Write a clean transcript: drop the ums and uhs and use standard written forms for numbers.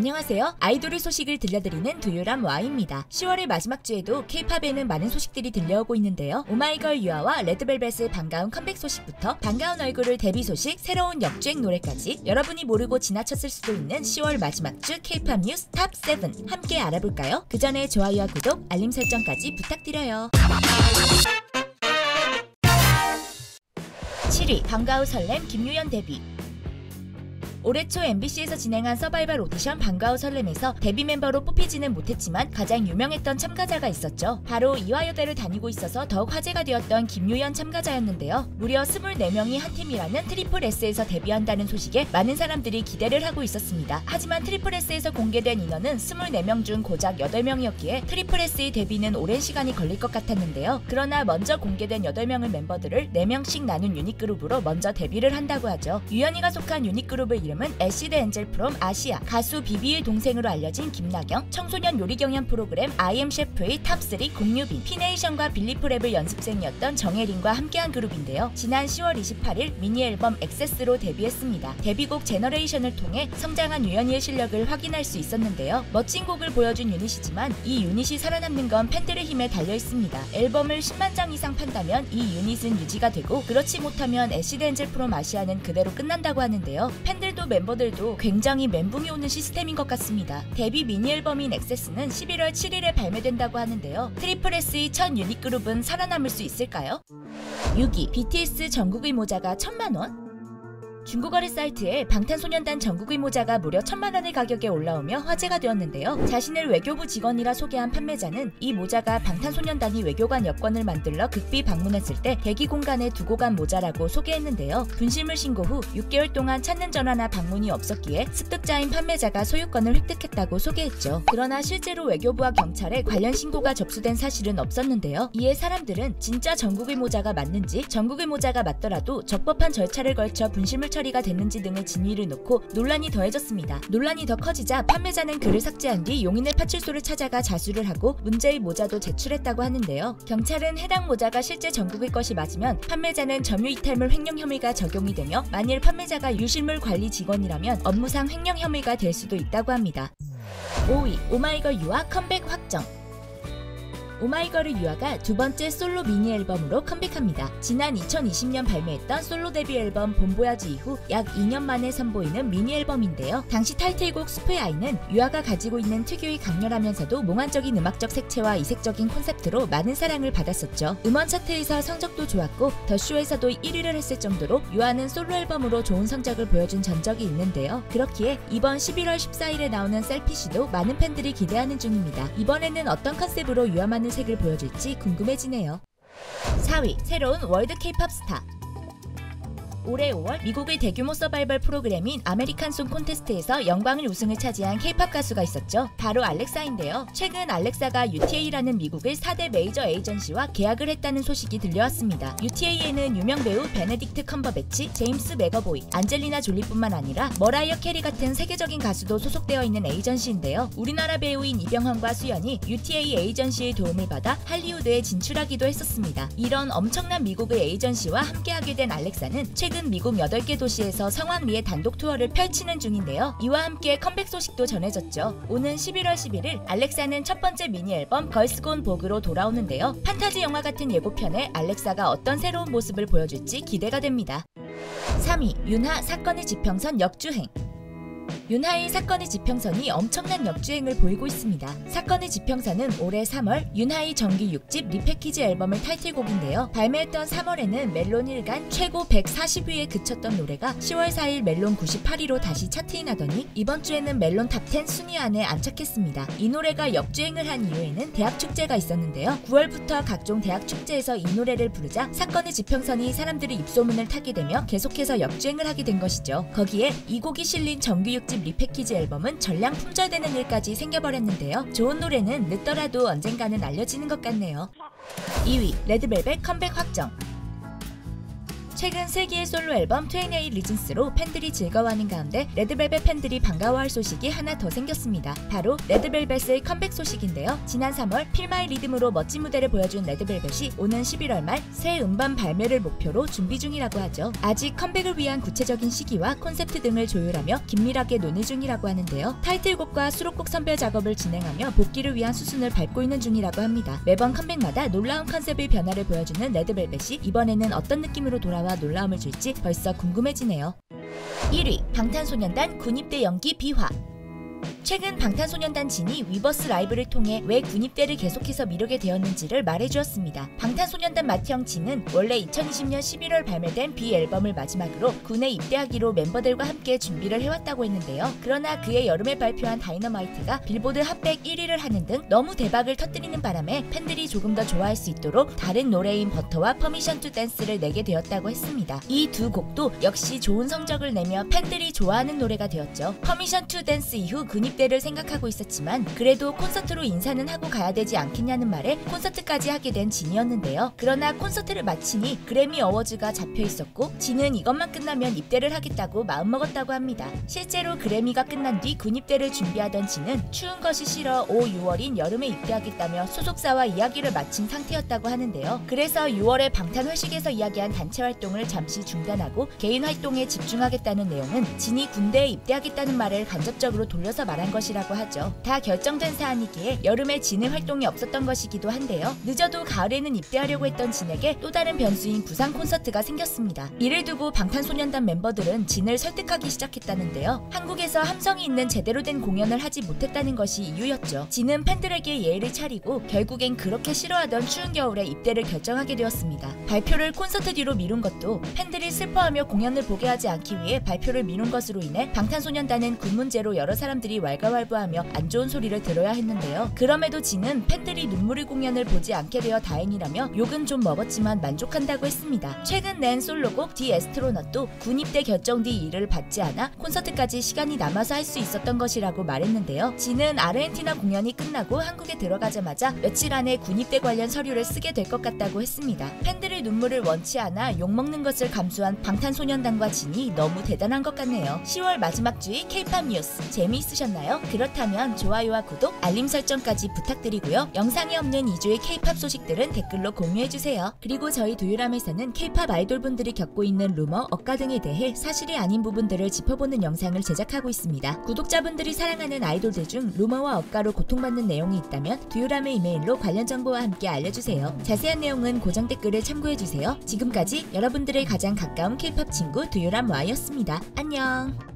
안녕하세요. 아이돌의 소식을 들려드리는 두유람 와입니다. 10월의 마지막 주에도 K-팝에는 많은 소식들이 들려오고 있는데요. 오마이걸 유아와 레드벨벳의 반가운 컴백 소식부터 반가운 얼굴을 데뷔 소식, 새로운 역주행 노래까지 여러분이 모르고 지나쳤을 수도 있는 10월 마지막 주 K-팝 뉴스 탑 7 함께 알아볼까요? 그 전에 좋아요와 구독, 알림 설정까지 부탁드려요. 7위 방과후 설렘 김유연 데뷔. 올해 초 MBC에서 진행한 서바이벌 오디션 방과후 설렘에서 데뷔 멤버로 뽑히지는 못했지만 가장 유명했던 참가자가 있었죠. 바로 이화여대를 다니고 있어서 더욱 화제가 되었던 김유연 참가자였는데요. 무려 24명이 한 팀이라는 트리플 S에서 데뷔한다는 소식에 많은 사람들이 기대를 하고 있었습니다. 하지만 트리플 S에서 공개된 인원은 24명 중 고작 8명이었기에 트리플 S의 데뷔는 오랜 시간이 걸릴 것 같았는데요. 그러나 먼저 공개된 8명의 멤버들을 4명씩 나눈 유닛그룹으로 먼저 데뷔를 한다고 하죠. 유연이가 속한 유닛그룹의 이름은 애시드 엔젤 프롬 아시아. 가수 비비의 동생으로 알려진 김나경, 청소년 요리 경연 프로그램 I am 셰프의 탑3 공유빈, 피네이션과 빌리프랩의 연습생이었던 정혜린과 함께한 그룹인데요. 지난 10월 28일 미니 앨범 액세스로 데뷔했습니다. 데뷔곡 제너레이션을 통해 성장한 유연이의 실력을 확인할 수 있었는데요. 멋진 곡을 보여준 유닛이지만 이 유닛이 살아남는 건 팬들의 힘에 달려 있습니다. 앨범을 10만 장 이상 판다면 이 유닛은 유지가 되고, 그렇지 못하면 애시드 엔젤 프롬 아시아는 그대로 끝난다고 하는데요. 팬들도 멤버들도 굉장히 멘붕이 오는 시스템인 것 같습니다. 데뷔 미니 앨범인 액세스는 11월 7일에 발매된다고 하는데요. 트리플 S의 첫 유닛 그룹은 살아남을 수 있을까요? 6위 BTS 전국의 모자가 1000만원? 중고거래 사이트에 방탄소년단 전국의 모자가 무려 1000만원의 가격에 올라오며 화제가 되었는데요. 자신을 외교부 직원이라 소개한 판매자는 이 모자가 방탄소년단이 외교관 여권을 만들러 극비 방문했을 때 대기 공간에 두고 간 모자라고 소개했는데요. 분실물 신고 후 6개월 동안 찾는 전화나 방문이 없었기에 습득자인 판매자가 소유권을 획득했다고 소개했죠. 그러나 실제로 외교부와 경찰에 관련 신고가 접수된 사실은 없었는데요. 이에 사람들은 진짜 전국의 모자가 맞는지, 전국의 모자가 맞더라도 적법한 절차를 걸쳐 분실물 처리가 됐는지 등의 진위를 놓고 논란이 더해졌습니다. 논란이 더 커지자 판매자는 글을 삭제한 뒤 용인의 파출소를 찾아가 자수를 하고 문제의 모자도 제출했다고 하는데요. 경찰은 해당 모자가 실제 전국의 것이 맞으면 판매자는 점유이탈물 횡령 혐의가 적용이 되며, 만일 판매자가 유실물 관리 직원이라면 업무상 횡령 혐의가 될 수도 있다고 합니다. 5위 오마이걸 유아 컴백 확정. 오마이걸의 유아가 두 번째 솔로 미니 앨범으로 컴백합니다. 지난 2020년 발매했던 솔로 데뷔 앨범 봄보야지 이후 약 2년 만에 선보이는 미니 앨범인데요. 당시 타이틀곡 숲의 아이는 유아가 가지고 있는 특유의 강렬하면서도 몽환적인 음악적 색채와 이색적인 콘셉트로 많은 사랑을 받았었죠. 음원 차트에서 성적도 좋았고 더 쇼에서도 1위를 했을 정도로 유아는 솔로 앨범으로 좋은 성적을 보여준 전적이 있는데요. 그렇기에 이번 11월 14일에 나오는 셀피시도 많은 팬들이 기대하는 중입니다. 이번에는 어떤 컨셉으로 유아만의 색을 보여줄지 궁금해지네요. 4위 새로운 월드 K-팝 스타. 올해 5월 미국의 대규모 서바이벌 프로그램인 아메리칸 송 콘테스트에서 영광을 우승을 차지한 K-팝 가수가 있었죠. 바로 알렉사인데요. 최근 알렉사가 UTA라는 미국의 4대 메이저 에이전시와 계약을 했다는 소식이 들려왔습니다. UTA에는 유명 배우 베네딕트 컴버배치, 제임스 맥어보이, 안젤리나 졸리뿐만 아니라 머라이어 캐리 같은 세계적인 가수도 소속되어 있는 에이전시인데요. 우리나라 배우인 이병헌과 수연이 UTA 에이전시의 도움을 받아 할리우드에 진출하기도 했었습니다. 이런 엄청난 미국의 에이전시와 함께하게 된 알렉사는 최근 미국 8개 도시에서 성황리에 단독 투어를 펼치는 중인데요. 이와 함께 컴백 소식도 전해졌죠. 오는 11월 11일 알렉사는 첫 번째 미니 앨범 걸스 곤 복으로 돌아오는데요. 판타지 영화 같은 예고편에 알렉사가 어떤 새로운 모습을 보여줄지 기대가 됩니다. 3위 윤하 사건의 지평선 역주행. 윤하의 사건의 지평선이 엄청난 역주행을 보이고 있습니다. 사건의 지평선은 올해 3월 윤하의 정규 6집 리패키지 앨범의 타이틀곡인데요. 발매했던 3월에는 멜론 1간 최고 140위에 그쳤던 노래가 10월 4일 멜론 98위로 다시 차트인하더니 이번 주에는 멜론 탑10 순위 안에 안착했습니다. 이 노래가 역주행을 한 이유에는 대학 축제가 있었는데요. 9월부터 각종 대학 축제에서 이 노래를 부르자 사건의 지평선이 사람들의 입소문을 타게 되며 계속해서 역주행을 하게 된 것이죠. 거기에 이 곡이 실린 정규 6집 리패키지 앨범은 전량 품절되는 일까지 생겨버렸는데요. 좋은 노래는 늦더라도 언젠가는 알려지는 것 같네요. 2위 레드벨벳 컴백 확정. 최근 슬기의 솔로 앨범 28 Reasons로 팬들이 즐거워하는 가운데 레드벨벳 팬들이 반가워할 소식이 하나 더 생겼습니다. 바로 레드벨벳의 컴백 소식인데요. 지난 3월 Feel My Rhythm으로 멋진 무대를 보여준 레드벨벳이 오는 11월 말 새 음반 발매를 목표로 준비 중이라고 하죠. 아직 컴백을 위한 구체적인 시기와 콘셉트 등을 조율하며 긴밀하게 논의 중이라고 하는데요. 타이틀곡과 수록곡 선별 작업을 진행하며 복귀를 위한 수순을 밟고 있는 중이라고 합니다. 매번 컴백마다 놀라운 컨셉의 변화를 보여주는 레드벨벳이 이번에는 어떤 느낌으로 돌아와 놀라움을 줄지 벌써 궁금해지네요. 1위 방탄소년단 군입대 연기 비화. 최근 방탄소년단 진이 위버스 라이브를 통해 왜 군입대를 계속해서 미루게 되었는지를 말해주었습니다. 방탄소년단 맏형 진은 원래 2020년 11월 발매된 B 앨범을 마지막으로 군에 입대하기로 멤버들과 함께 준비를 해왔다고 했는데요. 그러나 그의 여름에 발표한 다이너마이트가 빌보드 핫백 1위를 하는 등 너무 대박을 터뜨리는 바람에 팬들이 조금 더 좋아할 수 있도록 다른 노래인 버터와 퍼미션 투 댄스를 내게 되었다고 했습니다. 이 두 곡도 역시 좋은 성적을 내며 팬들이 좋아하는 노래가 되었죠. 퍼미션 투 댄스 이후 군입대를 생각하고 있었지만 그래도 콘서트로 인사는 하고 가야 되지 않겠냐는 말에 콘서트까지 하게 된 진이었는데요. 그러나 콘서트를 마치니 그래미 어워즈가 잡혀 있었고 진은 이것만 끝나면 입대를 하겠다고 마음먹었다고 합니다. 실제로 그래미가 끝난 뒤 군입대를 준비하던 진은 추운 것이 싫어 5, 6월인 여름에 입대하겠다며 소속사와 이야기를 마친 상태였다고 하는데요. 그래서 6월에 방탄회식에서 이야기한 단체 활동을 잠시 중단하고 개인 활동에 집중하겠다는 내용은 진이 군대에 입대하겠다는 말을 간접적으로 돌려서 말한 것이라고 하죠. 다 결정된 사안이기에 여름에 진의 활동이 없었던 것이기도 한데요. 늦어도 가을에는 입대하려고 했던 진에게 또 다른 변수인 부산 콘서트가 생겼습니다. 이를 두고 방탄소년단 멤버들은 진을 설득하기 시작했다는데요. 한국에서 함성이 있는 제대로 된 공연을 하지 못했다는 것이 이유였죠. 진은 팬들에게 예의를 차리고 결국엔 그렇게 싫어하던 추운 겨울에 입대를 결정하게 되었습니다. 발표를 콘서트 뒤로 미룬 것도 팬들이 슬퍼하며 공연을 보게 하지 않기 위해 발표를 미룬 것으로 인해 방탄소년단은 군 문제로 여러 사람들이 왈가왈부하며 안 좋은 소리를 들어야 했는데요. 그럼에도 진은 팬들이 눈물의 공연을 보지 않게 되어 다행이라며 욕은 좀 먹었지만 만족한다고 했습니다. 최근 낸 솔로곡 디 에스트로넛도 군입대 결정 뒤 일을 받지 않아 콘서트까지 시간이 남아서 할 수 있었던 것이라고 말했는데요. 진은 아르헨티나 공연이 끝나고 한국에 들어가자마자 며칠 안에 군입대 관련 서류를 쓰게 될 것 같다고 했습니다. 팬들의 눈물을 원치 않아 욕먹는 것을 감수한 방탄소년단과 진이 너무 대단한 것 같네요. 10월 마지막 주의 K-POP 뉴스 재미있으셨나요? 그렇다면 좋아요와 구독, 알림 설정까지 부탁드리고요. 영상에 없는 2주의 K-POP 소식들은 댓글로 공유해주세요. 그리고 저희 두유람에서는 K-POP 아이돌분들이 겪고 있는 루머, 억가 등에 대해 사실이 아닌 부분들을 짚어보는 영상을 제작하고 있습니다. 구독자분들이 사랑하는 아이돌들 중 루머와 억가로 고통받는 내용이 있다면 두유람의 이메일로 관련 정보와 함께 알려주세요. 자세한 내용은 고정 댓글을 참고해주세요. 지금까지 여러분들의 가장 가까운 K-POP 친구 두유람 Y였습니다. 안녕!